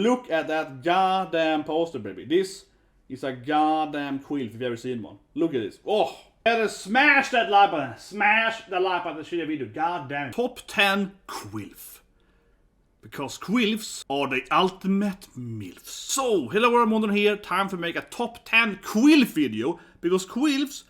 Look at that goddamn poster, baby. This is a goddamn Q.I.L.F. if you've ever seen one. Look at this. Oh, better smash that like button. Smash that like button. Share the video. Goddamn. Top 10 Q.I.L.F. Because Q.I.L.Fs are the ultimate MILFs. So, hello everyone here. Time to make a top 10 Q.I.L.F. video. Because Q.I.L.Fs,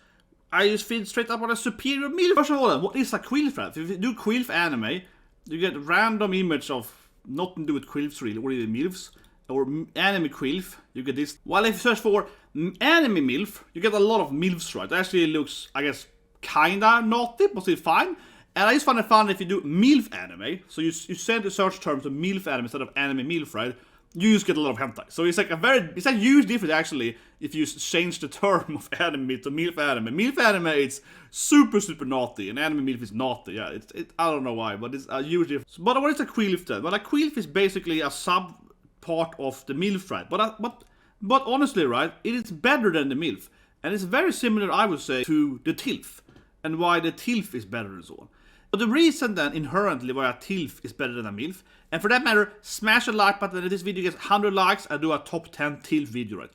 I just feel straight up on a superior MILF. First of all, what is a Q.I.L.F? If you do Q.I.L.F anime, you get a random image of nothing to do with Q.I.L.Fs really, or even MILFs, or anime Q.I.L.F, you get this. While if you search for anime MILF, you get a lot of MILFs, right? It actually looks, I guess, kinda naughty, but still fine. And I just find it fun if you do MILF anime, so you send the search term to MILF anime instead of anime MILF, right? You just get a lot of hentai. So it's like it's a huge difference actually if you change the term of anime to MILF anime. MILF anime is super naughty, and anime MILF is naughty. Yeah, I don't know why, but it's a huge difference. But what is a Q.I.L.F then? Well, a Q.I.L.F is basically a sub part of the MILF, right? But honestly, right, it is better than the MILF, and it's very similar, I would say, to the Tilf, and why the Tilf is better and so on. But the reason then inherently why a Tilf is better than a MILF, and for that matter, smash a like button. If this video gets 100 likes, I'll do a top 10 Tilf video, right?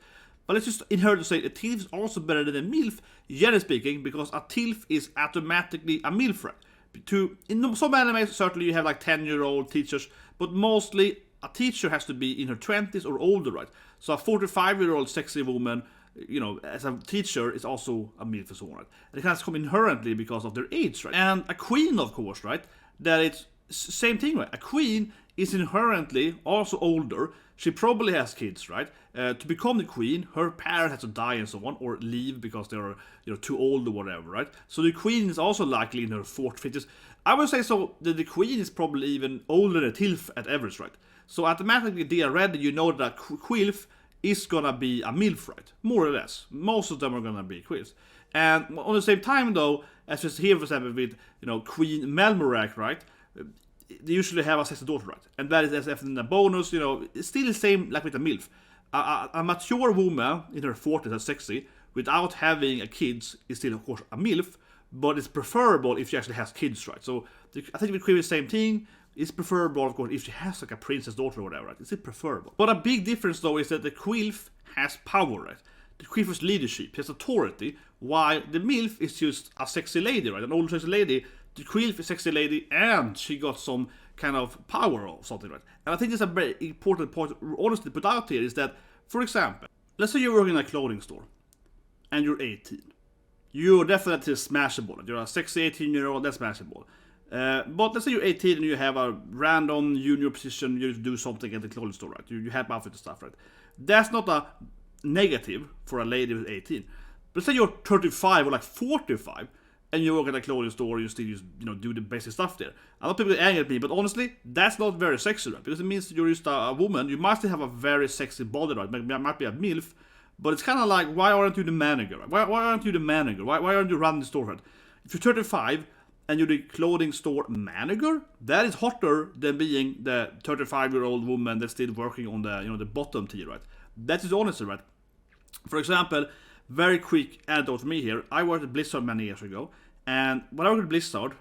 But let's just inherently say a Tilf is also better than a MILF, generally speaking, because a Tilf is automatically a MILF, right? In some animes, certainly you have like 10-year-old teachers, but mostly a teacher has to be in her 20s or older, right? So a 45-year-old sexy woman, you know, as a teacher is also a MILF and so on, right? And it has come inherently because of their age, right? And a queen, of course, right? That it's same thing, right? A queen is inherently also older. She probably has kids, right? To become the queen, her parent has to die and so on, or leave because they're, you know, too old or whatever, right? So the queen is also likely in her 40s, 50s. I would say so that the queen is probably even older than Tilf at average, right? So automatically, they are ready. You know that Q.I.L.F is gonna be a MILF, right? More or less. Most of them are gonna be Q.I.L.Fs. And on the same time, though, as we see here, for example, with, you know, Queen Melromarc, right? They usually have a sexy daughter, right? And that is as a bonus, you know, it's still the same like with a MILF. A mature woman in her 40s that's sexy without having a kids is still, of course, a MILF, but it's preferable if she actually has kids, right? So I think with Q.I.L.F the same thing. It's preferable, of course, if she has like a princess daughter or whatever, right? It's preferable. But a big difference, though, is that the Q.I.L.F has power, right? The Q.I.L.F has leadership, has authority, while the MILF is just a sexy lady, right? An old sexy lady. The Q.I.L.F is a sexy lady, and she got some kind of power or something, right? And I think there's a very important point, honestly, put out here is that, for example, let's say you're working in a clothing store, and you're 18. You're definitely smashable. Right? You're a sexy 18-year-old, that's smashable. But let's say you're 18 and you have a random junior position, you do something at the clothing store, right? You have outfit and stuff, right? That's not a negative for a lady who's 18. But let's say you're 35 or like 45 and you work at a clothing store, you still, you know, do the basic stuff there. A lot of people get angry at me, but honestly, that's not very sexy, right? Because it means you're just a woman. You must have a very sexy body, right? Maybe might be a MILF, but it's kind of like, why aren't you the manager? Right? Why aren't you the manager? Why aren't you running the store, right? If you're 35, and you're the clothing store manager, that is hotter than being the 35-year-old woman that's still working on the, you know, the bottom tier, right? That is honestly, right? For example, very quick anecdote for me here. I worked at Blizzard many years ago, and when I worked at Blizzard,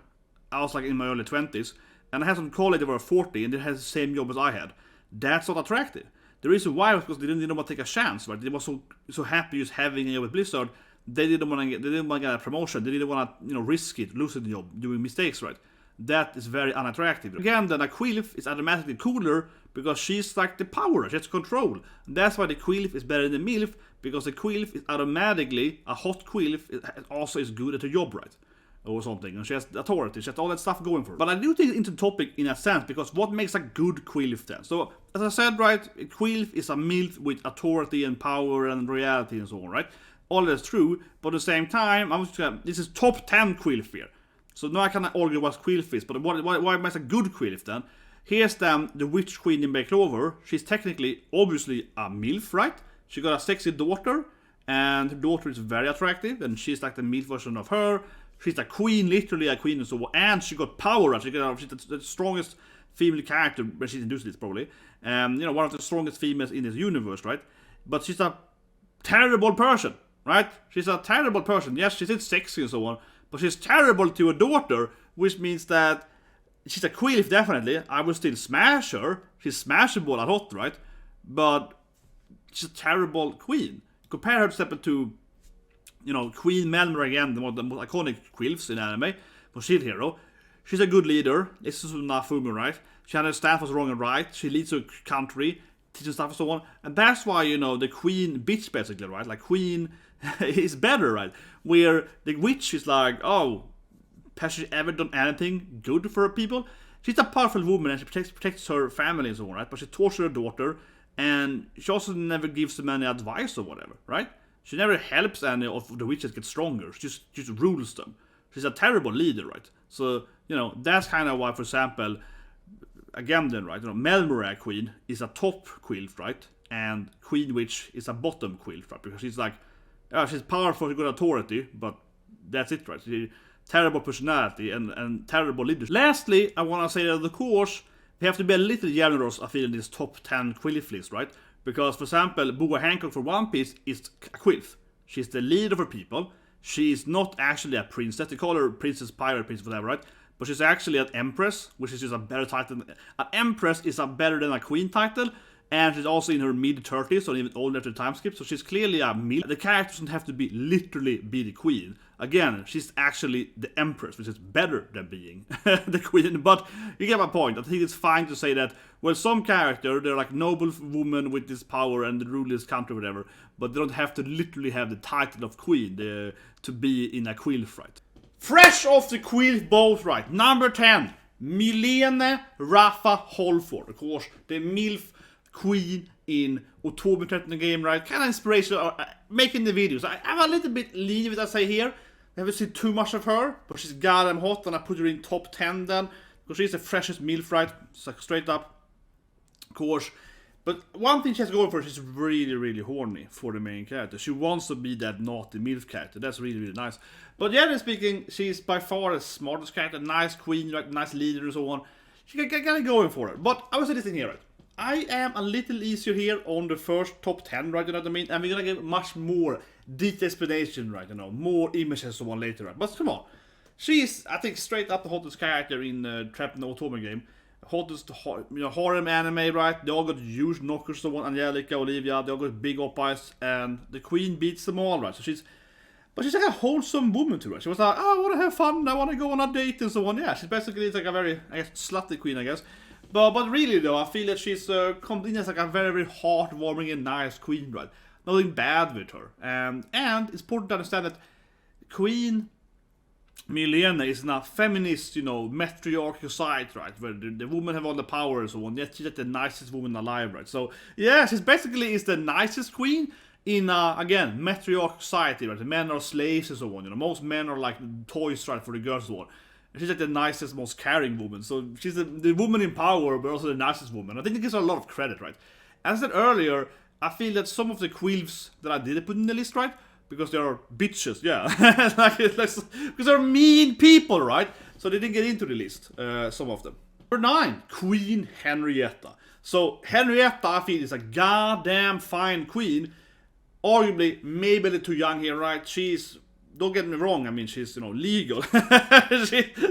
I was like in my early 20s, and I had some colleagues that were 40 and they had the same job as I had. That's not attractive. The reason why was because they didn't want to take a chance, right? They were so happy just having a job with Blizzard. They didn't want to get a promotion. They didn't want to, you know, risk it, losing the job, doing mistakes, right? That is very unattractive. Again, then a Q.I.L.F is automatically cooler because she's like the power, she has control. That's why the Q.I.L.F is better than the MILF, because the Q.I.L.F is automatically, a hot Q.I.L.F also is good at her job, right? Or something, and she has authority, she has all that stuff going for her. But I do think it's into the topic in a sense, because what makes a good Q.I.L.F then? So, as I said, right, Q.I.L.F is a MILF with authority and power and reality and so on, right? All that's true, but at the same time, this is top 10 Q.I.L.F here. So now I cannot argue what Q.I.L.F is, but why makes a good Q.I.L.F then? Here's the Witch Queen in Bay Clover. She's technically, obviously, a MILF, right? She got a sexy daughter, and her daughter is very attractive, and she's like the MILF version of her. She's a queen, literally a queen and so on, and she got power, right? She's the strongest female character when she's introduced this, probably. You know, one of the strongest females in this universe, right? But she's a terrible person. Right? She's a terrible person. Yes, she's sexy and so on, but she's terrible to her daughter, which means that she's a Q.I.L.F definitely. I will still smash her. She's smashable a lot, right? but she's a terrible queen. Compare her to, Queen Melromarc again, one of the most iconic Q.I.L.Fs in anime, for Shield Hero. She's a good leader, this is Nafumi, right? She understands what's wrong and right, she leads a country, teaches stuff and so on, and that's why, the queen bitch basically, right? Like, queen is better, right? Where the witch is like, oh, has she ever done anything good for her people? She's a powerful woman and she protects her family and so on, right? But she tortures her daughter, and she also never gives them any advice or whatever, right? She never helps any of the witches get stronger, she just rules them. She's a terrible leader, right? So, that's kind of why, for example, again then, right, Melromarc Queen is a top Q.I.L.F, right? And Queen Witch is a bottom Q.I.L.F, right? Because she's like, she's powerful, good authority, but that's it, right? She's terrible personality and terrible leadership. Lastly, I want to say that, of course, we have to be a little generous, I feel, in this top 10 Q.I.L.F list, right? Because, for example, Boa Hancock for One Piece is a Q.I.L.F. She's the leader of her people. She is not actually a princess. They call her Princess, Pirate, Princess, whatever, right? But she's actually an Empress, which is just a better title. An Empress is a better than a Queen title, and she's also in her mid-30s, or even older after the time skip, so she's clearly a M.I.L.F. The character doesn't have to literally be the Queen. Again, she's actually the Empress, which is better than being the Queen, but you get my point. I think it's fine to say that, well, some character, they're like noble woman with this power and the rule this country, whatever, but they don't have to literally have the title of Queen to be in a Q.I.L.F, right? Fresh off the Q.I.L.F boat, right? Number 10, Mylene, Rapha, Holfort. Of course, the M.I.L.F queen in October 13 game, right? Kind of inspirational, making the videos. I'm a little bit lenient, I say here. I haven't seen too much of her, but she's goddamn hot, and I put her in top 10 then, because she's the freshest M.I.L.F, right? So straight up, of course. But one thing she has going for her, she's really, really horny for the main character. She wants to be that naughty M.I.L.F character. That's really, really nice. But generally speaking, she's by far the smartest character, nice queen, right? Nice leader and so on. She got it going for her. But I will say this thing here, right? I am a little easier here on the first top 10, right? You know what I mean? And we're gonna get much more detailed explanation, right? More images and so on later, right? But come on. She's, I think, straight up the hottest character in Trapped in the Otome game. Hottest, harem anime, right? They all got huge knockers, so on. Angelica, Olivia, they all got big up eyes, and the queen beats them all, right? So she's like a wholesome woman too, right? She was like, oh, I want to have fun, I want to go on a date and so on. Yeah, she's basically like a very, I guess, slutty queen, I guess. But really though, I feel that she's come in as like a very, very heartwarming and nice queen, right? Nothing bad with her. And it's important to understand that Queen Mylene is in a feminist, matriarchal society, right? Where the women have all the power and so on. Yet she's like the nicest woman alive, right? So yeah, she's basically is the nicest queen in again, matriarchal society, right? The men are slaves and so on. Most men are like toys, right, for the girls and so on. She's like the nicest, most caring woman. So she's the woman in power, but also the nicest woman. I think it gives her a lot of credit, right? As I said earlier, I feel that some of the Q.I.L.Fs that I didn't put in the list, right? Because they are bitches, yeah. Because they're mean people, right? So they didn't get into the list, some of them. Number 9, Queen Henrietta. So Henrietta, I feel, is a goddamn fine queen. Arguably, maybe a little too young here, right? She's... Don't get me wrong, I mean, she's, legal.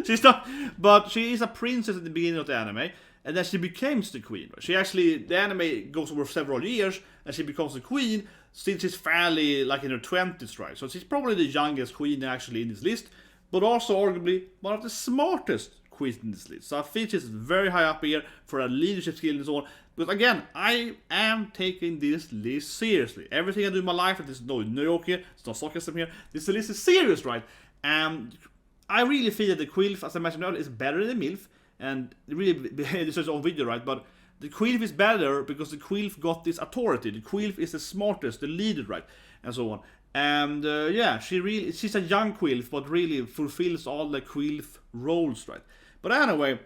She's not, but she is a princess at the beginning of the anime, and then she becomes the queen. She actually, the anime goes over several years, and she becomes the queen, since she's fairly, like, in her 20s, right? So she's probably the youngest queen actually in this list, but also arguably one of the smartest queens in this list. So I feel she's very high up here for her leadership skill and so on. But again, I am taking this list seriously. Everything I do in my life, there's no joke here, there's no sarcasm here. This list is serious, right? And I really feel that the Q.I.L.F, as I mentioned earlier, is better than M.I.L.F. And really, this is its own video, right? But the Q.I.L.F is better because the Q.I.L.F got this authority. The Q.I.L.F is the smartest, the leader, right? And so on. And yeah, she's a young Q.I.L.F, but really fulfills all the Q.I.L.F roles, right? But anyway,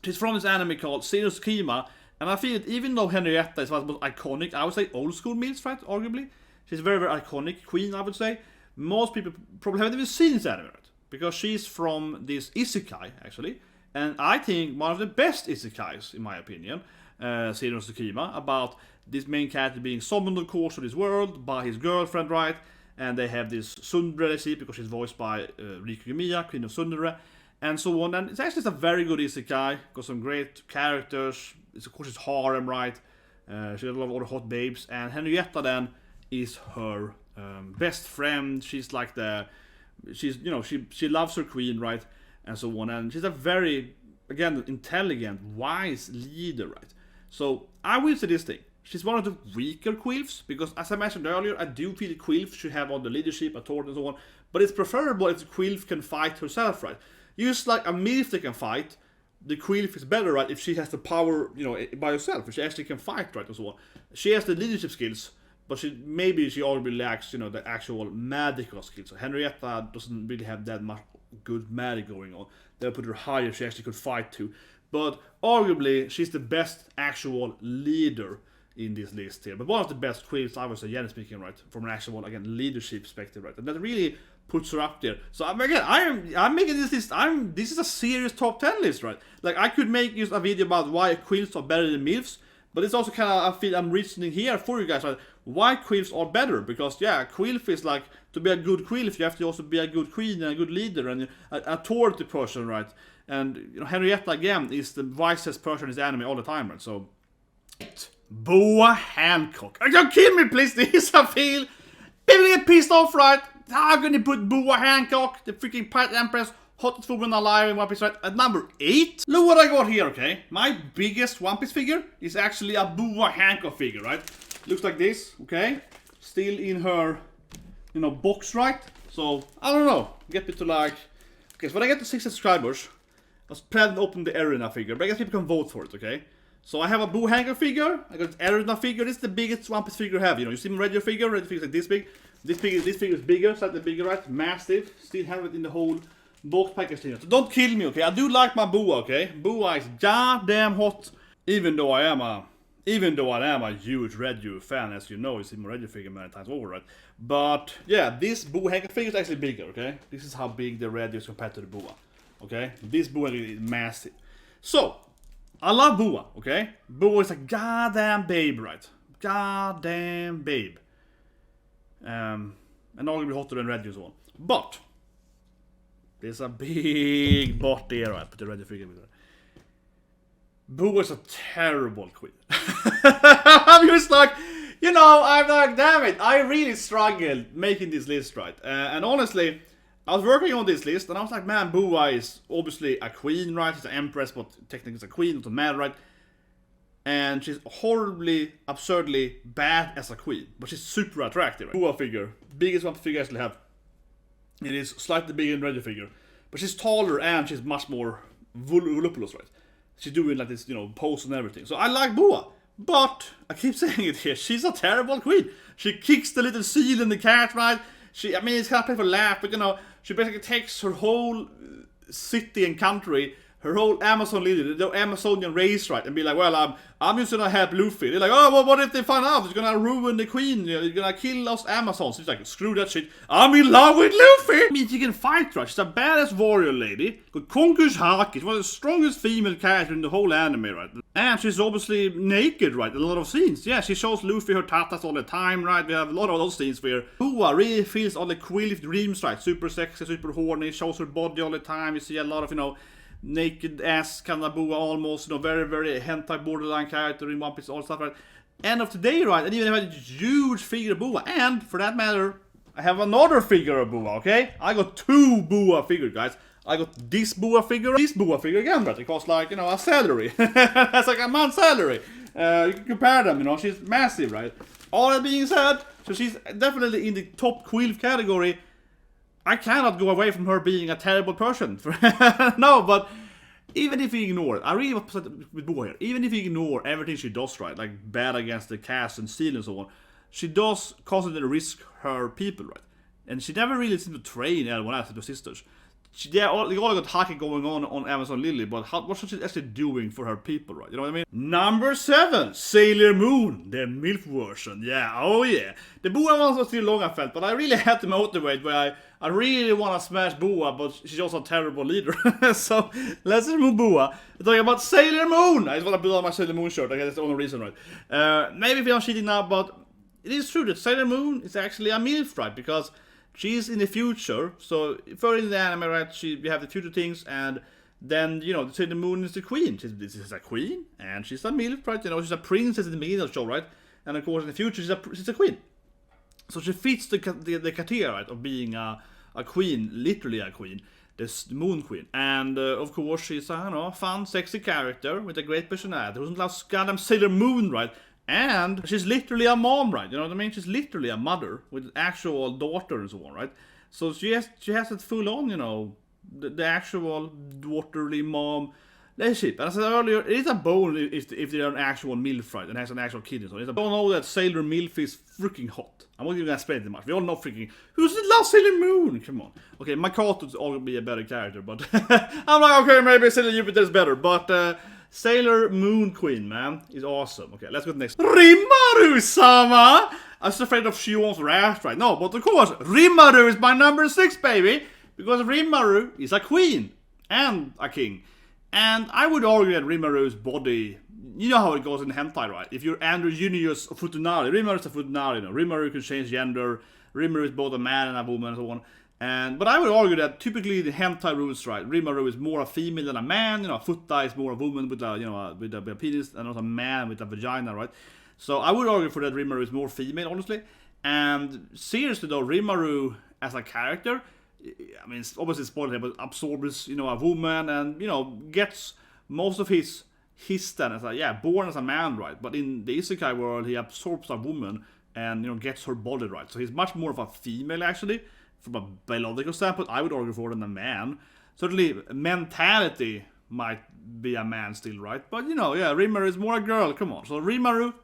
she's from this anime called Zero Schema. And I feel that even though Henrietta is one of the most iconic, I would say old school M.I.L.F, right, arguably. She's a very, very iconic queen, I would say. Most people probably haven't even seen this anime, right? Because she's from this isekai, actually. And I think one of the best isekais, in my opinion, Zero Schema, about this main character being summoned, of course, to this world by his girlfriend, right? And they have this Sundre, because she's voiced by Riku Miya, Queen of Sundre, and so on. And it's actually a very good isekai, got some great characters. Of course, it's harem, right? She has a lot of other hot babes, and Henrietta then is her best friend. She's like she loves her queen, right, and so on. And she's a very, again, intelligent, wise leader, right. So I will say this thing: she's one of the weaker Q.I.L.Fs, because as I mentioned earlier, I do feel the Q.I.L.F should have all the leadership, authority, and so on. But it's preferable if the Q.I.L.F can fight herself, right. Just like a M.I.L.F that can fight, the Q.I.L.F is better, right, if she has the power, by herself, if she actually can fight, right, and so on. She has the leadership skills, but she arguably lacks, the actual magical skills. So Henrietta doesn't really have that much good magic going on. They'll put her higher, she actually could fight too. But arguably, she's the best actual leader in this list here. But one of the best Q.I.L.Fs, I would say, generally speaking, right, from an actual, again, leadership perspective, right. And that really puts her up there. So I'm making this list. This is a serious top 10 list, right? Like, I could make just a video about why Q.I.L.Fs are better than M.I.L.Fs, but it's also kind of, I feel I'm reasoning here for you guys, right? Why Q.I.L.Fs are better? Because Q.I.L.F is like, to be a good Q.I.L.F, you have to also be a good queen and a good leader and an authority person, right? And Henrietta, again, is the wisest person in this anime all the time, right? So, Boa Hancock. Don't kill me, please. This I feel. People get pissed off, right? How can you put Boa Hancock, the freaking Pirate Empress, hottest woman alive in One Piece, right, at number 8? Look what I got here, okay? My biggest One Piece figure is actually a Boa Hancock figure, right? Looks like this, okay? Still in her, box, right? So, I don't know. Get me to like... Okay, so when I get to 6 subscribers, I was planning to open the Arena figure, but I guess people can vote for it, okay? So I have a Boa Hancock figure, I got an Arena figure. This is the biggest One Piece figure I have. You see my regular figure is like this big. This figure is bigger, slightly bigger, right? Massive. Still have it in the whole box package here. So don't kill me, okay? I do like my Boa, okay? Boa is goddamn hot. Even though I am a huge Red fan, as you know, you've seen my Red figure many times over, right? But yeah, this Boa Hancock figure is actually bigger, okay? This is how big the Red is compared to the Boa, okay? This Boa is massive. So I love Boa, okay? Boa is a goddamn babe, right? Goddamn babe. And arguably hotter than Red and so on. But there's a big bot there, right? Put the Red figure with her. Boa is a terrible queen. I'm just like, I'm like, damn it, I really struggled making this list, right? And honestly, I was working on this list and I was like, man, Boa is obviously a queen, right? She's an empress, but technically it's a queen, it's a man, right? And she's horribly, absurdly bad as a queen, but she's super attractive. Right? Boa figure, biggest one figure I actually have. It is slightly bigger than Red figure, but she's taller and she's much more voluptuous, right? She's doing like this, pose and everything. So I like Boa, but I keep saying it here. She's a terrible queen. She kicks the little seal in the cat, right? It's kind of play for laugh, but she basically takes her whole city and country, her whole Amazon leader, the Amazonian race, right, and be like, well, I'm just gonna help Luffy. They're like, oh, well, what if they find out? It's gonna ruin the queen, you're gonna kill us Amazons. She's like, screw that shit, I'm in love with Luffy! I mean, she can fight, right? She's a badass warrior lady, got conquers haki, she's one of the strongest female characters in the whole anime, right? And she's obviously naked, right, in a lot of scenes. Yeah, she shows Luffy her tatas all the time, right? We have a lot of those scenes where Boa really feels all the Q.I.L.F dreams, right? Super sexy, super horny, shows her body all the time. You see a lot of, naked ass kind of Boa almost, very, very hentai borderline character in One Piece, all stuff, right? End of the day, right? And even have a huge figure of Boa. And for that matter, I have another figure of Boa, okay? I got 2 Boa figures, guys. I got this Boa figure again, right? It costs like, a salary. That's like a month's salary. You can compare them, she's massive, right? All that being said, so she's definitely in the top Q.I.L.F category. I cannot go away from her being a terrible person. No, but even if you ignore it, I really was with Boa here. Even if you ignore everything she does, right, like bad against the cast and steal and so on, she does constantly risk her people, right? And she never really seemed to train anyone else, her sisters. They all got hacking going on Amazon Lily, but what's she actually doing for her people, right? You know what I mean? Number 7, Sailor Moon, the M.I.L.F version. Yeah, oh yeah. The Boa one was still long, I felt, but I really had to motivate where I really want to smash Boa, but she's also a terrible leader. So let's remove Boa. We're talking about Sailor Moon. I just want to build on my Sailor Moon shirt. I guess that's the only reason, right? Maybe if I'm cheating now, but it is true that Sailor Moon is actually a M.I.L.F, right? Because she's in the future, so further in the anime, right, we have the future things, and then, you know, they say the Moon is the queen. This is a queen, and she's a MILF, right? You know, she's a princess in the beginning of the show, right? And of course, in the future, she's a queen. So she fits the criteria, right, of being a queen, literally a queen, this Moon Queen. And of course, she's a fun, sexy character with a great personality. Who loves goddamn Sailor Moon, right? And she's literally a mom, right? You know what I mean? She's literally a mother with an actual daughter and so on, right? So she has it full on, you know, the actual daughterly mom relationship. And as I said earlier, it is a bone if they're an actual MILF, right, and has an actual kid and so on. I don't know that Sailor MILF is freaking hot. I'm not even gonna explain it much. We all know freaking who loves Sailor Moon. Come on. Okay, Makoto's always be a better character, but I'm like, okay, maybe Sailor Jupiter is better, but Sailor Moon Queen, man, is awesome. Okay, let's go to the next. Rimuru-sama! I was afraid of Shihoin's wrath, right? No, but of course, Rimuru is my number 6, baby! Because Rimuru is a queen and a king. And I would argue that Rimaru's body, you know how it goes in hentai, right? If you're androgynous Futanari, Rimuru is a Futanari, you know. Rimuru can change gender, Rimuru is both a man and a woman and so on. But I would argue that typically the hentai rules, right, Rimuru is more a female than a man, you know, Futa is more a woman with a, with a penis, and not a man with a vagina, right? So I would argue for that Rimuru is more female, honestly. And seriously though, Rimuru as a character, I mean, it's obviously spoiled, but absorbs, you know, a woman, and, you know, gets most of his then as born as a man, right? But in the isekai world, he absorbs a woman and, you know, gets her body, right? So he's much more of a female, actually, from a biological standpoint. I would argue for than a man. Certainly, mentality might be a man still, right? But, you know, yeah, Rimuru is more a girl. Come on. So Rimuru,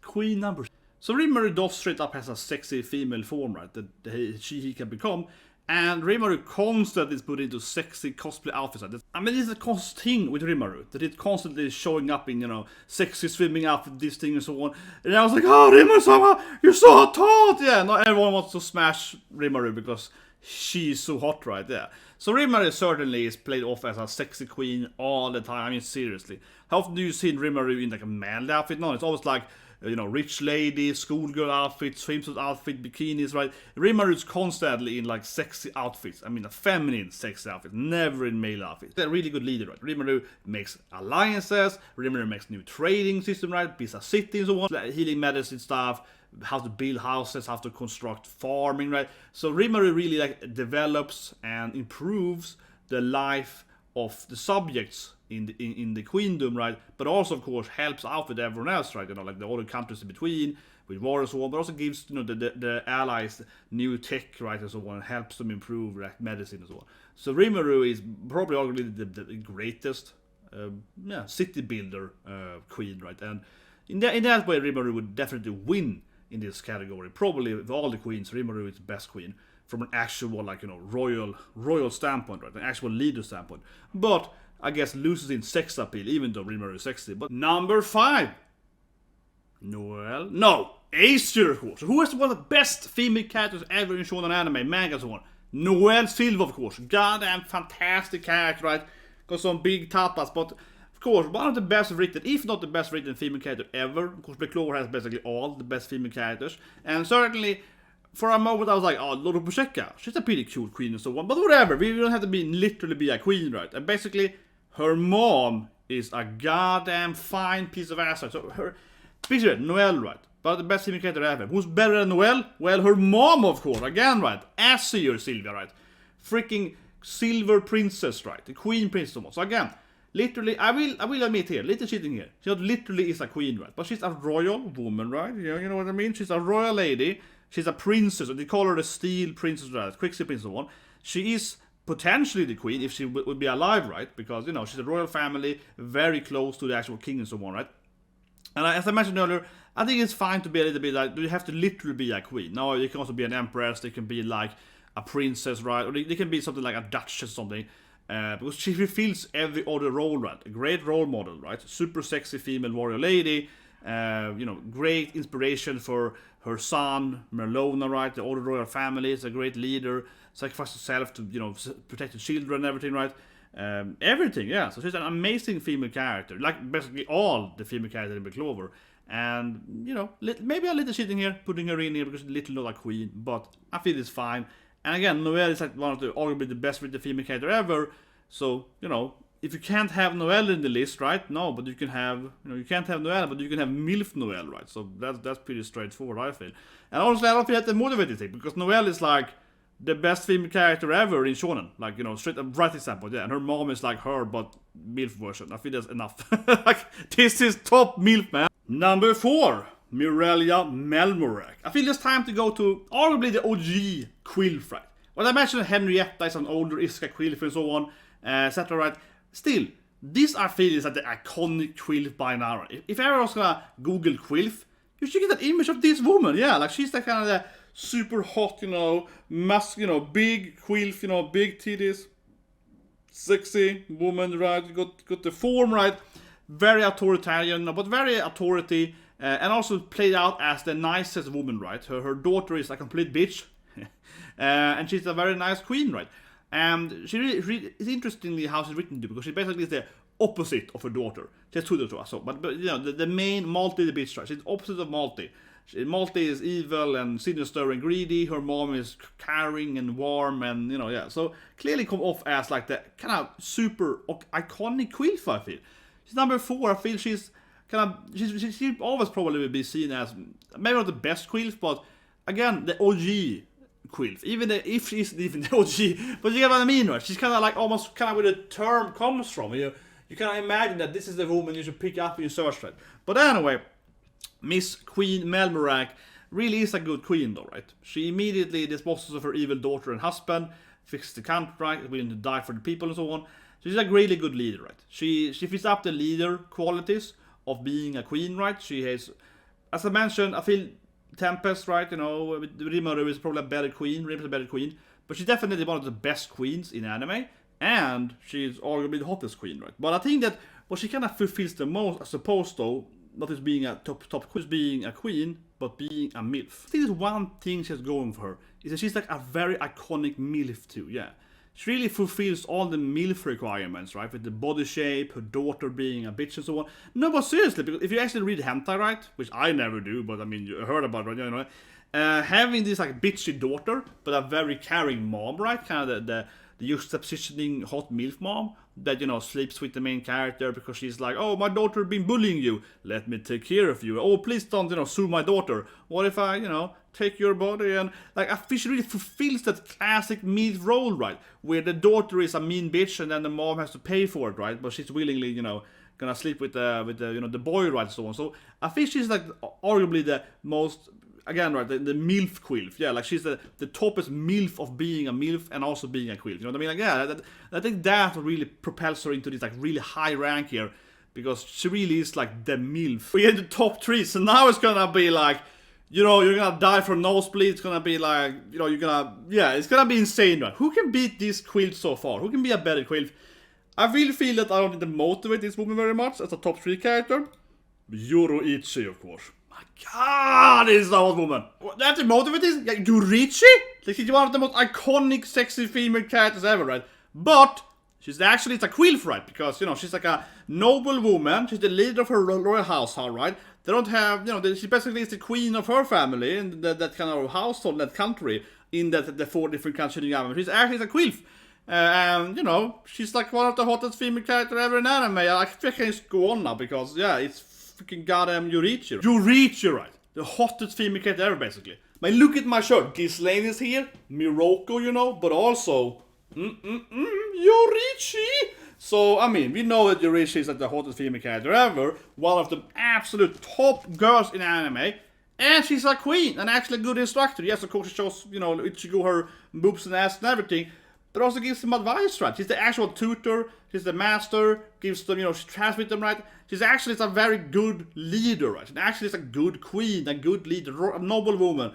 queen number. So Rimuru does straight up has a sexy female form, right? That he can become. And Rimuru constantly is put into sexy cosplay outfits. I mean, it's a constant thing with Rimuru, that it constantly is showing up in, you know, sexy swimming outfit, this thing and so on. And I was like, oh, Rimuru-sama, you're so hot! Yeah, not everyone wants to smash Rimuru because she's so hot, right? Yeah. So Rimuru certainly is played off as a sexy queen all the time. I mean, seriously. How often do you see Rimuru in like a manly outfit? No, it's always like, you know, rich lady, schoolgirl outfit, swimsuit outfit, bikinis, right? Rimuru is constantly in like sexy outfits. I mean, a feminine sexy outfit, never in male outfits. They're a really good leader, right? Rimuru makes alliances, Rimuru makes new trading system, right? Builds a city and so on, like healing medicine stuff, how to build houses, how to construct farming, right? So Rimuru really like develops and improves the life of the subjects in the queendom, right? But also, of course, helps out with everyone else, right? You know, like the other countries in between, with war and so on, but also gives, you know, the allies new tech, right, and so on, and helps them improve, like, medicine and so on. So Rimuru is probably arguably the greatest city builder queen, right? And in that way, Rimuru would definitely win in this category. Probably of all the queens, Rimuru is the best queen from an actual, like, you know, royal standpoint, right? An actual leader standpoint. But I guess loses in sex appeal, even though Rimuru is sexy. But number 5. Noelle. No, Acier, of course. Who is one of the best female characters ever in shonen anime, manga, and so on? Noelle Silva, of course. Goddamn fantastic character, right? Got some big tapas, but of course, one of the best written, if not the best written female character ever. Of course, Black Clover has basically all the best female characters. And certainly, for a moment I was like, oh, Lord of Busheka, she's a pretty cool queen and so on. But whatever, we don't have to literally be a queen, right? And basically, her mom is a goddamn fine piece of ass, right? So picture it, Noelle, right? But the best female character ever. Who's better than Noelle? Well, her mom, of course, again, right? Acier Silva, right? Freaking silver princess, right? The queen princess. So again, literally, I will admit here, little cheating here. She not literally is a queen, right? But she's a royal woman, right? You know what I mean? She's a royal lady. She's a princess. They call her the Steel Princess, right? Quicksilver Princess, and so on. She is potentially the queen if she would be alive, right? Because, you know, she's a royal family, very close to the actual king and so on, right? And as I mentioned earlier, I think it's fine to be a little bit like, do you have to literally be a queen? No, you can also be an empress, they can be like a princess, right? Or they can be something like a duchess or something. Because she fulfills every other role, right? A great role model, right? Super sexy female warrior lady. You know, great inspiration for her son, Mereoleona, right? The other royal family is a great leader. Sacrificed herself to, you know, protect the children and everything, right? Everything, yeah. So she's an amazing female character, like basically all the female characters in Black Clover. And, you know, maybe a little cheating here, putting her in here because she's little not a queen, but I feel it's fine. And again, Noelle is like one of the arguably the best written female character ever. So, you know, if you can't have Noelle in the list, right? No, but you can have, you can't have Noelle, but you can have MILF Noelle, right? So that's pretty straightforward, I feel. And honestly, I don't feel that's the motivating thing, because Noelle is like the best female character ever in shonen. Like, straight up right example, yeah. And her mom is like her, but MILF version. I feel that's enough. Like, this is top MILF, man. Number 4, Mirellia Melmorak. I feel it's time to go to arguably the OG Q.I.L.F, right? Well, I mentioned Henrietta is an older Iska Q.I.L.F and so on, etc., right? Still, these are feelings like the iconic Q.I.L.F by now. If everyone's gonna Google Q.I.L.F, you should get an image of this woman, yeah. Like, she's the kind of the super hot, big Q.I.L.F, big titties, sexy woman, right? You got the form, right? Very authoritarian, but very authority, and also played out as the nicest woman, right? Her daughter is a complete bitch, and she's a very nice queen, right? And she really it's interestingly how she's written to, because she basically is the opposite of her daughter. Just to us. So, but the main Malti, the bitch, right? She's the opposite of Malti. Malti is evil and sinister and greedy. Her mom is caring and warm, and yeah. So clearly come off as like the kind of super iconic Q.I.L.F, I feel. She's number 4. I feel she's kind of she always probably will be seen as maybe not the best Q.I.L.F, but again the OG Q.I.L.F. Even if she's even the OG, but you get what I mean, right? She's kind of like almost kind of where the term comes from. You kind of imagine that this is the woman you should pick up in your search, right? But anyway, Miss Queen Melmorak really is a good queen, though, right? She immediately disposes of her evil daughter and husband, fixes the country, right? Willing to die for the people and so on. She's a really good leader, right? She fits up the leader qualities of being a queen, right? She has, as I mentioned, I feel Tempest, right? Rimuru is probably a better queen. Rimuru is a better queen, but she's definitely one of the best queens in anime, and she's arguably the hottest queen, right? But I think that what she kind of fulfills the most, as opposed to not just being a top queen, being a queen, but being a MILF. I think there's one thing she has going for her is that she's like a very iconic MILF too, yeah. She really fulfills all the MILF requirements, right? With the body shape, her daughter being a bitch and so on. No, but seriously, because if you actually read hentai, right? Which I never do, but I mean, you heard about it, right? Having this like bitchy daughter, but a very caring mom, right? Kind of the juxtapositioning hot MILF mom that, sleeps with the main character because she's like, oh, my daughter been bullying you. Let me take care of you. Oh, please don't, sue my daughter. What if I, take your body? And like, I think she really fulfills that classic MILF role, right? Where the daughter is a mean bitch and then the mom has to pay for it, right? But she's willingly, gonna sleep with the boy, right? So on. So I think she's like arguably the most, again, right, the MILF Q.I.L.F. Yeah, like she's the toppest MILF of being a MILF and also being a Q.I.L.F. You know what I mean? Like, yeah, I think that really propels her into this like really high rank here, because she really is like the MILF. We get the top 3, so now it's gonna be like, you're gonna die from nosebleed. It's gonna be like, it's gonna be insane, right? Who can beat this Q.I.L.F so far? Who can be a better Q.I.L.F? I really feel that I don't need to motivate this woman very much as a top 3 character. Yoruichi, of course. My God, this is a hot woman. That's the motivate this? Yeah, Yoruichi? Like, she's one of the most iconic, sexy female characters ever, right? But she's actually a Q.I.L.F, right? Because, she's like a noble woman. She's the leader of her royal household, right? They don't have, she basically is the queen of her family in that kind of household, that country, in the 4 different countries in government. She's actually a Q.I.L.F. And, she's like one of the hottest female characters ever in anime. I think I can go on now because, yeah, it's freaking goddamn Yoruichi. Yoruichi, right? The hottest female character ever, basically. But look at my shirt. Ghislaine is here. Miroko, but also Yoruichi. So, I mean, we know that Yoruichi is like the hottest female character ever. One of the absolute top girls in anime. And she's a queen. And actually a good instructor. Yes, of course, she shows, Ichigo her boobs and ass and everything. But also gives them advice, right? She's the actual tutor. She's the master. Gives them, she travels with them, right? She's actually a very good leader, right? She actually is a good queen, a good leader, a noble woman.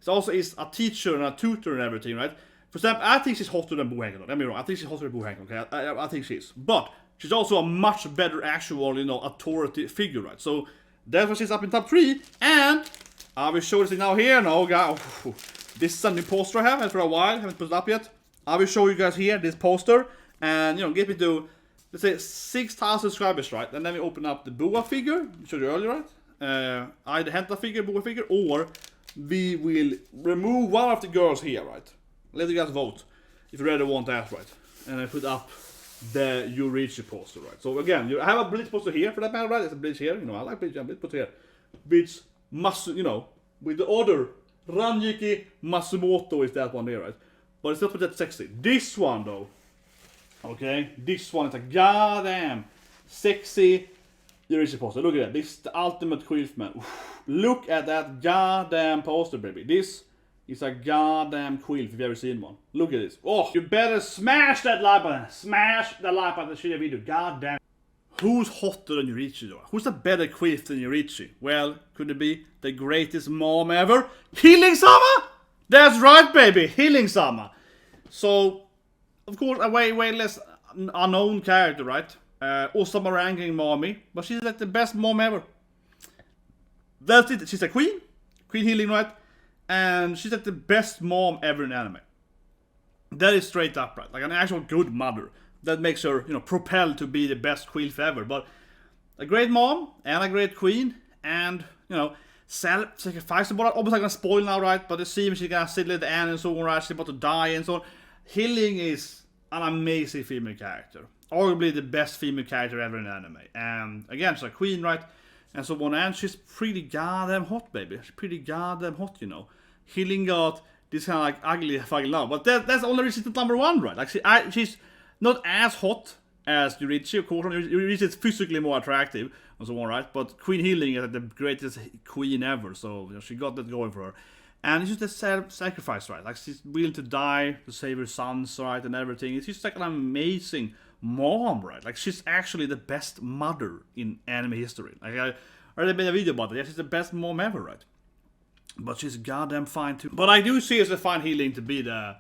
She also is a teacher and a tutor and everything, right? For example, I think she's hotter than Boa Hancock. Don't get me wrong. I think she's hotter than Boa Hancock. Okay? I think she is. But she's also a much better actual, authority figure, right? So that's why she's up in top 3. And I will show this now here. No, guys. This is a new poster I have had for a while. Haven't put it up yet. I will show you guys here this poster. And, get me to, let's say, 6,000 subscribers, right? And then we open up the Boa figure. I showed you earlier, right? Either Henta figure, Boa figure, or we will remove one of the girls here, right? Let you guys vote if you really want that, right? And I put up the Yoruichi poster, right? So again, you have a Bleach poster here for that matter, right? There's a Bleach here, you know, I like Bleach, and Bleach poster here. Which must, you know, with the other Ranjiki Matsumoto is that one there, right? But it's not that sexy. This one though, okay, this one is a goddamn sexy Yoruichi poster. Look at that, this is the ultimate Q.I.L.F man. Oof. Look at that goddamn poster, baby. This is a goddamn Q.I.L.F if you've ever seen one. Look at this. Oh, you better smash that like button. Smash the like button to share the video. Goddamn. Who's hotter than Yoruichi though? Who's a better Q.I.L.F than Yoruichi? Well, could it be the greatest mom ever? Hiling Sama? That's right, baby. Hiling Sama. So, of course, a way less unknown character, right? Osama ranking mommy, but she's like the best mom ever. That's it. She's a queen. Queen Hiling, right? And she's like the best mom ever in anime. That is straight up, right? Like an actual good mother. That makes her, you know, propelled to be the best Q.I.L.F ever. But a great mom and a great queen, and, you know, self-sacrifice. Almost like gonna spoil now, right? But it seems she's gonna sit at the end and so on, right? She's about to die and so on. Hiling is an amazing female character. Arguably the best female character ever in anime. And again, she's a queen, right? And so on, and she's pretty goddamn hot, baby. She's pretty goddamn hot, you know. Hiling got this kind of like ugly fucking love. But that's the only reason she's number one, right? Like she's not as hot as Yoruichi, of course. Yoruichi is physically more attractive and so on, right? But Queen Hiling is like the greatest queen ever, so you know, she got that going for her. And it's just a self-sacrifice, right? Like she's willing to die to save her sons, right, and everything. It's just like an amazing mom, right? Like she's actually the best mother in anime history. Like I already made a video about it. Yeah, she's the best mom ever, right? But she's goddamn fine too. But I do see as a fine Hiling to be the,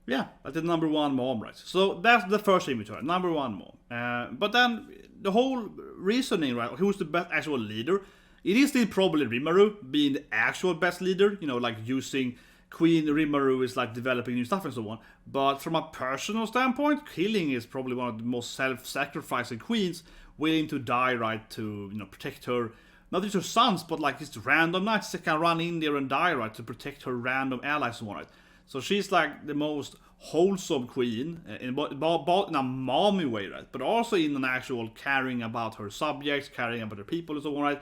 yeah, like the number one mom, right? So that's the first thing we try, number one mom. But then the whole reasoning, right? Who's the best actual leader? It is still probably Rimuru being the actual best leader, you know, like using Queen Rimuru is like developing new stuff and so on. But from a personal standpoint, Hiling is probably one of the most self-sacrificing queens, willing to die, right, to, you know, protect her, not just her sons, but like just random knights that can run in there and die, right, to protect her random allies and so on, right. So she's like the most wholesome queen, in both in a mommy way, right, but also in an actual caring about her subjects, caring about her people and so on, right.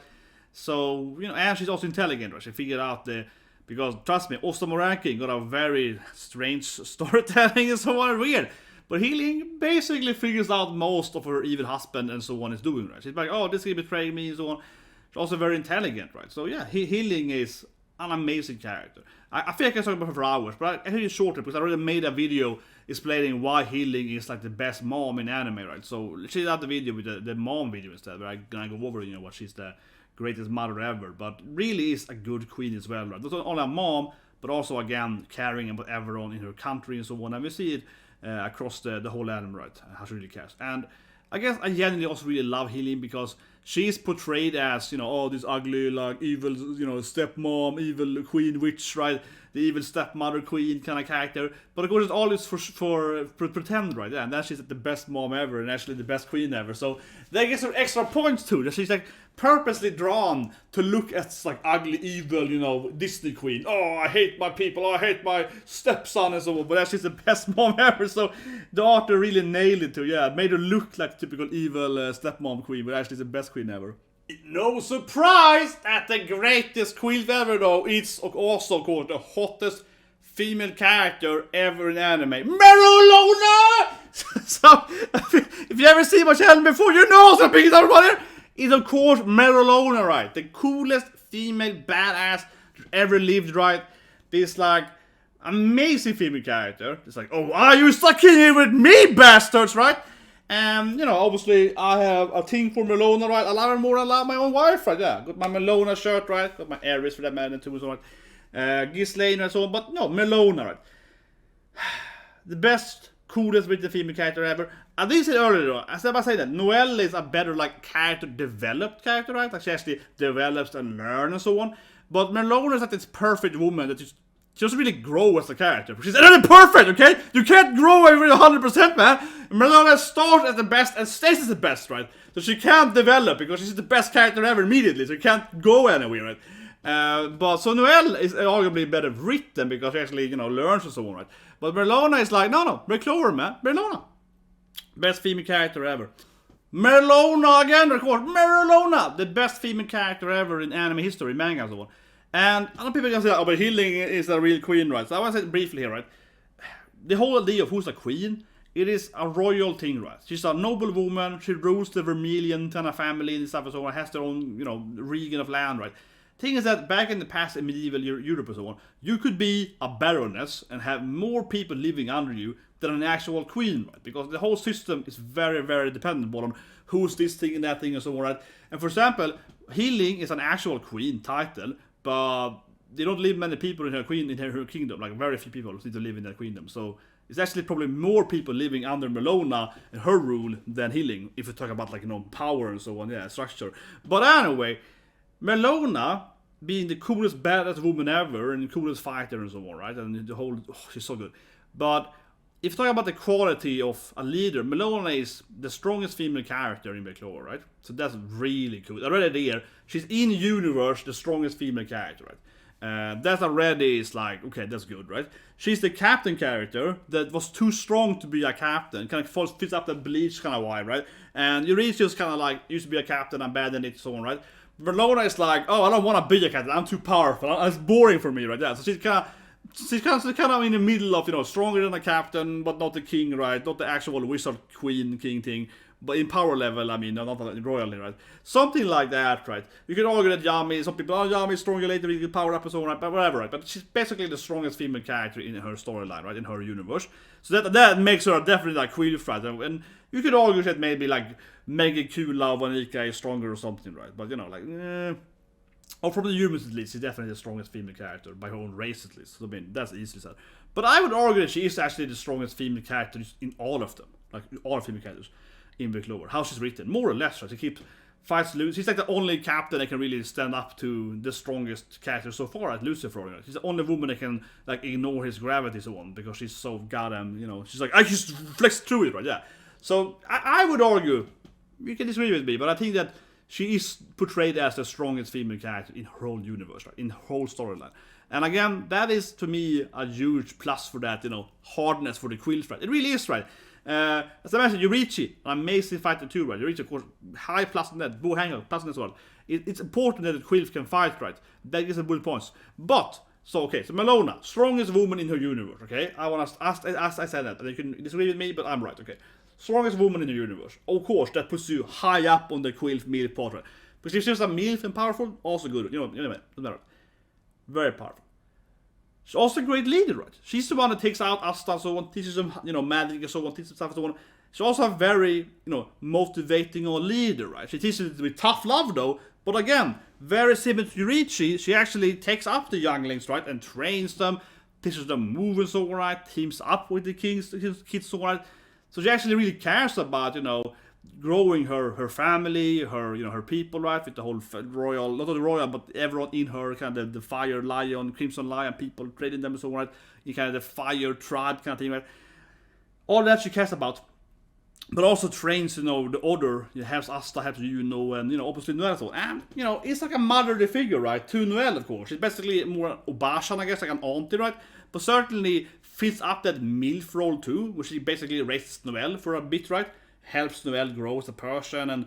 So, you know, and she's also intelligent, right? She figured out because, trust me, Osama ranking got a very strange storytelling and so on, weird. But Hiling basically figures out most of her evil husband and so on is doing, right? She's like, oh, this guy betrayed me and so on. She's also very intelligent, right? So, yeah, Hiling is an amazing character. I feel like I can talk about her for hours, but I think it's shorter because I already made a video explaining why Hiling is like the best mom in anime, right? So, check out the video with the mom video instead, where I'm gonna go over, you know, what she's the greatest mother ever, but really is a good queen as well, right? Not only a mom, but also again caring about everyone in her country and so on. And we see it across the whole anime, right? How she really cares. And I guess I genuinely also really love Hiling because she's portrayed as, you know, oh, this ugly, like evil, you know, stepmom, evil queen witch, right? The evil stepmother queen kind of character. But of course, it's always for pretend, right? Yeah, and then she's the best mom ever and actually the best queen ever. So that gets her extra points too. That she's like purposely drawn to look at like ugly, evil, you know, Disney queen. Oh, I hate my people. I hate my stepson and so on. But she's the best mom ever. So the author really nailed it too. Yeah, it made her look like typical evil stepmom queen, but actually the best queen ever. No surprise that the greatest Q.I.L.F ever though is also called the hottest female character ever in anime, Mereoleona! So, if you ever seen my channel before, you know something everybody is of course Mereoleona, right? The coolest female badass ever lived, right? This like amazing female character. It's like, oh, are you stuck in here with me, bastards, right? And, you know, obviously, I have a thing for Mereoleona, right? I love her more than I love my own wife, right? Yeah, got my Mereoleona shirt, right? Got my Aries for that matter, too, and so on. Ghislaine and so on, but no, Mereoleona, right? The best, coolest with the female character ever. I did say earlier, though, I said that Noelle is a better, like, developed character, right? Like, she actually develops and learns and so on. But Mereoleona is like this perfect woman that just she doesn't really grow as a character. She's utterly perfect, okay? You can't grow every 100%, man. Mereoleona starts as the best and stays as the best, right? So she can't develop because she's the best character ever immediately. So you can't go anywhere, right? But so Noelle is arguably better written because she actually, you know, learns and so on, right? But Mereoleona is like, no, very clever, man. Mereoleona. Best female character ever. Mereoleona again, of course. Mereoleona, the best female character ever in anime history, manga and so on. And other people can say, oh, but Hiling is a real queen, right? So I want to say it briefly here, right? The whole idea of who's a queen, it is a royal thing, right? She's a noble woman, she rules the Vermillion kind of family and stuff and so on, has their own, region of land, right? Thing is that back in the past in medieval Europe and so on, you could be a baroness and have more people living under you than an actual queen, right? Because the whole system is very, very dependent on who's this thing and that thing and so on, right? And for example, Hiling is an actual queen title, but they don't live many people in her kingdom, like very few people need to live in that kingdom. So it's actually probably more people living under Mereoleona and her rule than Hiling, if you talk about power and so on, structure. But anyway, Mereoleona being the coolest, baddest woman ever and the coolest fighter and so on, right? And the whole, she's so good. But if you talk about the quality of a leader, Mereoleona is the strongest female character in Backlore, right? So that's really cool. Already there, she's in universe the strongest female character, right? That already is like, okay, that's good, right? She's the captain character that was too strong to be a captain, kind of fits up that Bleach kind of vibe, right? And Yoruichi just kind of like, used to be a captain, I'm bad at it, so on, right? Mereoleona is like, oh, I don't want to be a captain, I'm too powerful, it's boring for me, right? Yeah, so she's kind of in the middle of, stronger than a captain, but not the king, right? Not the actual wizard queen king thing. But in power level, I mean, not royally, right? Something like that, right? You can argue that Yami, some people, Yami is stronger later, he can power up and so on, right? But whatever, right? But she's basically the strongest female character in her storyline, right? In her universe. So that makes her definitely like Q.I.L.F, right? And you could argue that maybe like Mega Q.Love and Ika is stronger or something, right? But or from the humans at least, she's definitely the strongest female character, by her own race at least. So I mean, that's easily said. But I would argue that she is actually the strongest female character in all of them. Like, all female characters in Backlore. How she's written, more or less, right? She keeps fights loose. She's like the only captain that can really stand up to the strongest character so far at Lucifer. Right? She's the only woman that can like ignore his gravity so on, because she's so goddamn, she's like, I just flex through it, right? Yeah. So I would argue, you can disagree with me, but I think that she is portrayed as the strongest female character in her whole universe, right? In her whole storyline. And again, that is to me a huge plus for that, hardness for the Q.I.L.F, right? It really is, right? As I mentioned, Yoruichi, an amazing fighter too, right? Yoruichi, of course, high plus in that, Boa Hancock plus in as well. It's important that the Q.I.L.F can fight, right? That gives them bullet points. But, so Mereoleona, strongest woman in her universe, okay? I want to, as I said that, and you can disagree with me, but I'm right, okay? Strongest woman in the universe. Of course, that puts you high up on the Q.I.L.F M.I.L.F part, right? Because if she's a M.I.L.F and powerful, also good, doesn't matter. Very powerful. She's also a great leader, right? She's the one that takes out Asta and so on, teaches them, magic and so on, teaches them stuff and so on. She's also a very, motivating leader, right? She teaches it with tough love, though. But again, very similar to Yoruichi, she actually takes up the younglings, right? And trains them, teaches them move and so on, right? Teams up with the kids so on, right? So she actually really cares about, growing her family, her people, right? With the whole royal, not only royal, but everyone in her, kind of the fire lion, crimson lion people, training them and so on, right? You kind of the fire tribe kind of thing, right? All that she cares about. But also trains, the other, helps Asta, helps and, obviously Noelle and so on. And, it's like a motherly figure, right? To Noelle, of course. It's basically more Obashan, I guess, like an auntie, right? But certainly fits up that MILF role too, which she basically raises Noelle for a bit, right? Helps Noelle grow as a person and,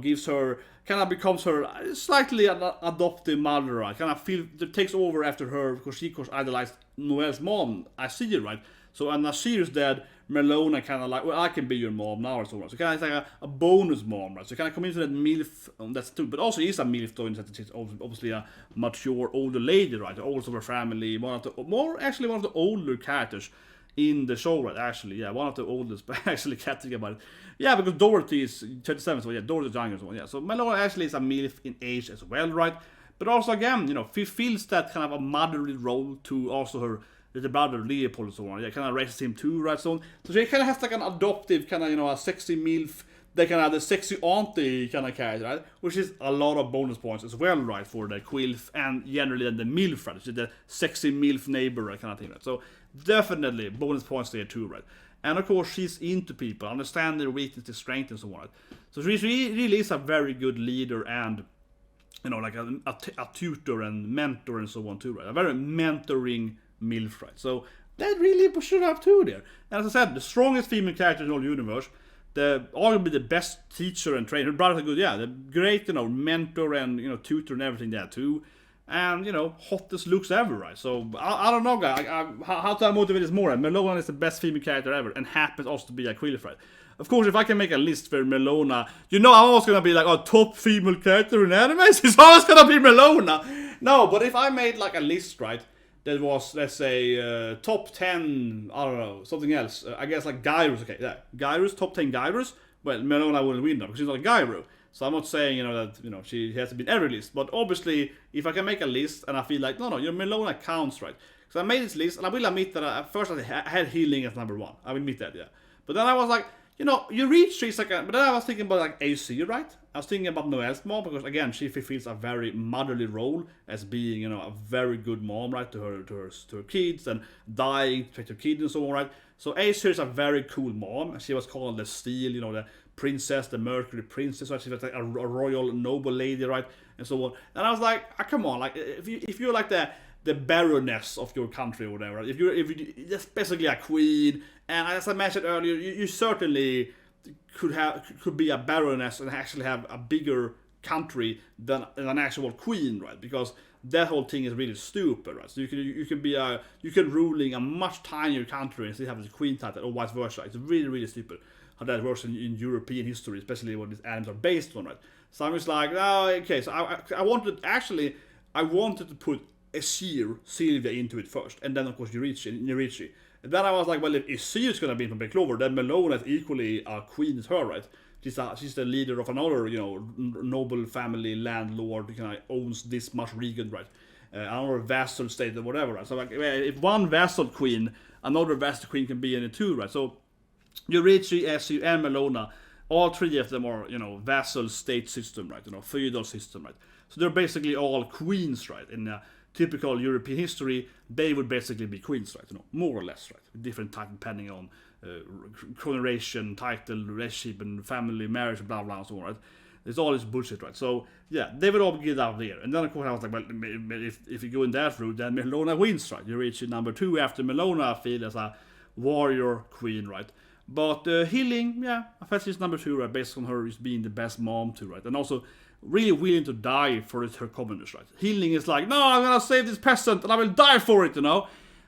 gives her, kind of becomes her slightly adoptive mother, right? Kind of takes over after her, because she, of course, idolized Noelle's mom, Acier, right? So, and Acier's dead, Mereoleona kind of like, well, I can be your mom now, or so on. So, kind of like a bonus mom, right? So, kind of come into that MILF, that's too, but also is a MILF, though, in that she's obviously a mature, older lady, right? The oldest of her family, one of the older characters in the show, right? Actually, yeah, one of the oldest, but actually can't think about it. Yeah, because Dorothy is 37, so yeah, Dorothy's younger, so yeah. So Mereoleona actually is a MILF in age as well, right? But also, again, feels that kind of a motherly role to also her little brother Leopold and so on. Yeah, kind of raises him too, right? So she kind of has like an adoptive kind of, a sexy MILF, they kind of the sexy auntie kind of character, right? Which is a lot of bonus points as well, right? For the Q.I.L.F and generally the MILF, right? Which is the sexy MILF neighbor, right? Kind of thing, right? So definitely bonus points there too, right? And of course, she's into people, understand their weakness, their strength, and so on. Right? So she really is a very good leader and, like a tutor and mentor and so on too, right? A very mentoring MILF, right? So that really pushed her up too there. And as I said, the strongest female character in the whole universe, arguably the best teacher and trainer. Her brother's good, yeah, the great, mentor and, tutor and everything there too. And, hottest looks ever, right? So, I don't know, guys. How to motivate this more? Mereoleona is the best female character ever, and happens also to be a Q.I.L.F, right? Of course, if I can make a list for Mereoleona, I'm always gonna be like, oh, top female character in animes? It's always gonna be Mereoleona! No, but if I made like a list, right, that was, let's say, top 10, I don't know, something else. I guess like Gyros, okay, yeah. Gyros, top 10 Gyros. Well, Mereoleona wouldn't win them, because she's not a Gyro. So I'm not saying, that, she has to be in every list. But obviously, if I can make a list and I feel like, no, Mereoleona counts, right? So I made this list, and I will admit that at first I had Hiling as number 1. I will admit that, yeah. But then I was like, Yoruichi is like but then I was thinking about like Acier, right? I was thinking about M.I.L.F more, because again, she fulfills a very motherly role as being, a very good mom, right? To her kids, and dying to protect her kids and so on, right? So Acier is a very cool mom. She was called the Steel, the princess, the Mercury princess, right? She was like a royal noble lady, right? And so on. And I was like, come on, like if you're like the baroness of your country or whatever, right? If you just basically a queen, and as I mentioned earlier, you certainly could be a baroness and actually have a bigger country than an actual queen, right? Because that whole thing is really stupid, right? So you can ruling a much tinier country and still have the queen title, or vice versa. It's really, really stupid how that works in European history, especially when these animes are based on, right? So I'm just like, oh, okay. So I wanted to put Acier Silva into it first, and then of course Yoruichi. And then I was like, well, if Acier is gonna be from Clover, then Mereoleona is equally a queen as her, right? She's the leader of another, noble family, landlord, owns this much region, right? Another vassal state or whatever, right? So like, if one vassal queen, another vassal queen can be in it too, right? So Yoruichi, Acier, and Mereoleona, all three of them are, vassal state system, right? Feudal system, right? So they're basically all queens, right? In typical European history, they would basically be queens, right? More or less, right? Different type depending on coronation, title, relationship, and family, marriage, blah blah, and so on, right? It's all this bullshit, right? So yeah, they would all get out there. And then of course I was like, well, if you go in that route, then Mereoleona wins, right? Yoruichi number 2 after Mereoleona, I feel, as a warrior queen, right? But Hiling, yeah, I felt she's number 2, right? Based on her as being the best mom too, right? And also really willing to die for her commoners, right? Hiling is like, no, I'm gonna save this peasant and I will die for it, An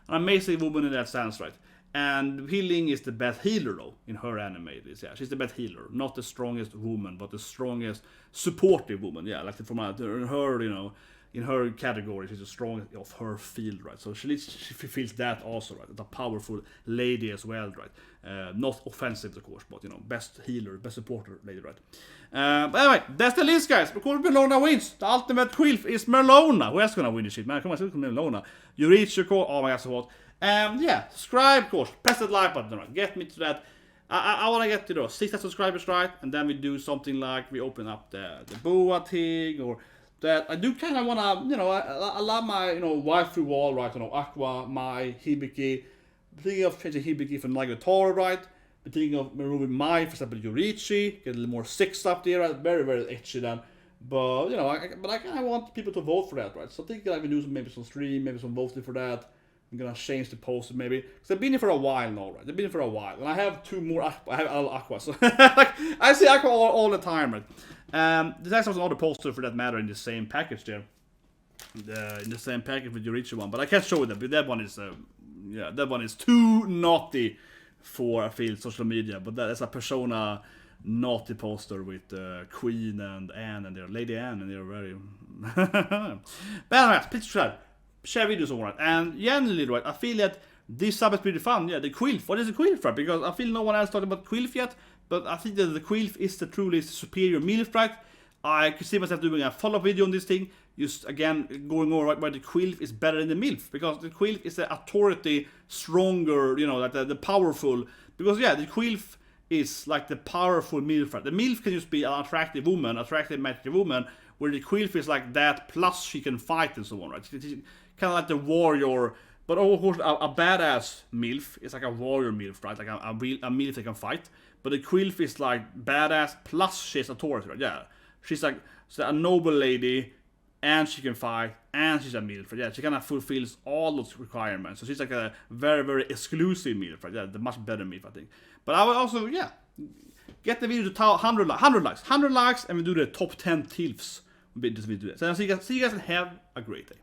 amazing woman in that sense, right? And Hiling is the best healer, though, in her anime. Yeah, she's the best healer, not the strongest woman, but the strongest supportive woman. Yeah, like from her, in her category, she's the strongest of her field, right? So she feels that also, right? The powerful lady as well, right? Not offensive, of course, but best healer, best supporter lady, right? But anyway, that's the list, guys. Of course, Mereoleona wins. The ultimate Q.I.L.F is Mereoleona. Who else gonna win this shit, man? Come on, Mereoleona. You reach your call. Oh my god, so what? Yeah, subscribe, of course. Press that like button, right? Get me to that. I want to get to 6,000 subscribers, right? And then we do something like we open up the Boa thing, or that I do kind of want to, I love my, waifu wall, right? Aqua, Mai, Hibiki. Thinking of changing Hibiki for Nagatoro, right? But thinking of removing Mai, for example, Yoruichi. Get a little more sex up there, right? Very, very etchy then. But, I kind of want people to vote for that, right? So I think I can do maybe some stream, maybe some voting for that. I'm gonna change the poster maybe, because I've been here for a while now, right? I've been here for a while, and I have 2 more Aqua. I have Aqua, so like, I see Aqua all the time, right? There's actually another poster for that matter in the same package there, in the same package with the Yoruichi one, but I can't show it. But that one is, that one is too naughty for I feel social media. But that's a Persona naughty poster with Queen and Anne and their Lady Anne, and they're very. But anyways, please subscribe. Share videos on it, and generally, right, I feel that this sub is pretty fun. Yeah, the Q.I.L.F. What is the Q.I.L.F, right? Because I feel no one else talked about Q.I.L.F yet, but I think that the Q.I.L.F is the truly superior M.I.L.F, right? I could see myself doing a follow-up video on this thing, just again going over right why the Q.I.L.F is better than the M.I.L.F, because the Q.I.L.F is the authority, stronger, like the powerful. Because yeah, the Q.I.L.F is like the powerful M.I.L.F, right? The M.I.L.F can just be an attractive woman, magical woman, where the Q.I.L.F is like that, plus she can fight and so on, right? Kind of like the warrior, but of course a badass M.I.L.F is like a warrior M.I.L.F, right? Like a M.I.L.F that can fight. But the Q.I.L.F is like badass plus she's authority, right? Yeah, she's like a noble lady, and she can fight, and she's a M.I.L.F, right? Yeah, she kind of fulfills all those requirements. So she's like a very, very exclusive M.I.L.F, right? Yeah, the much better M.I.L.F, I think. But I would also, yeah, get the video to 100 likes, and we do the top 10 Tilfs. So see you guys and have a great day.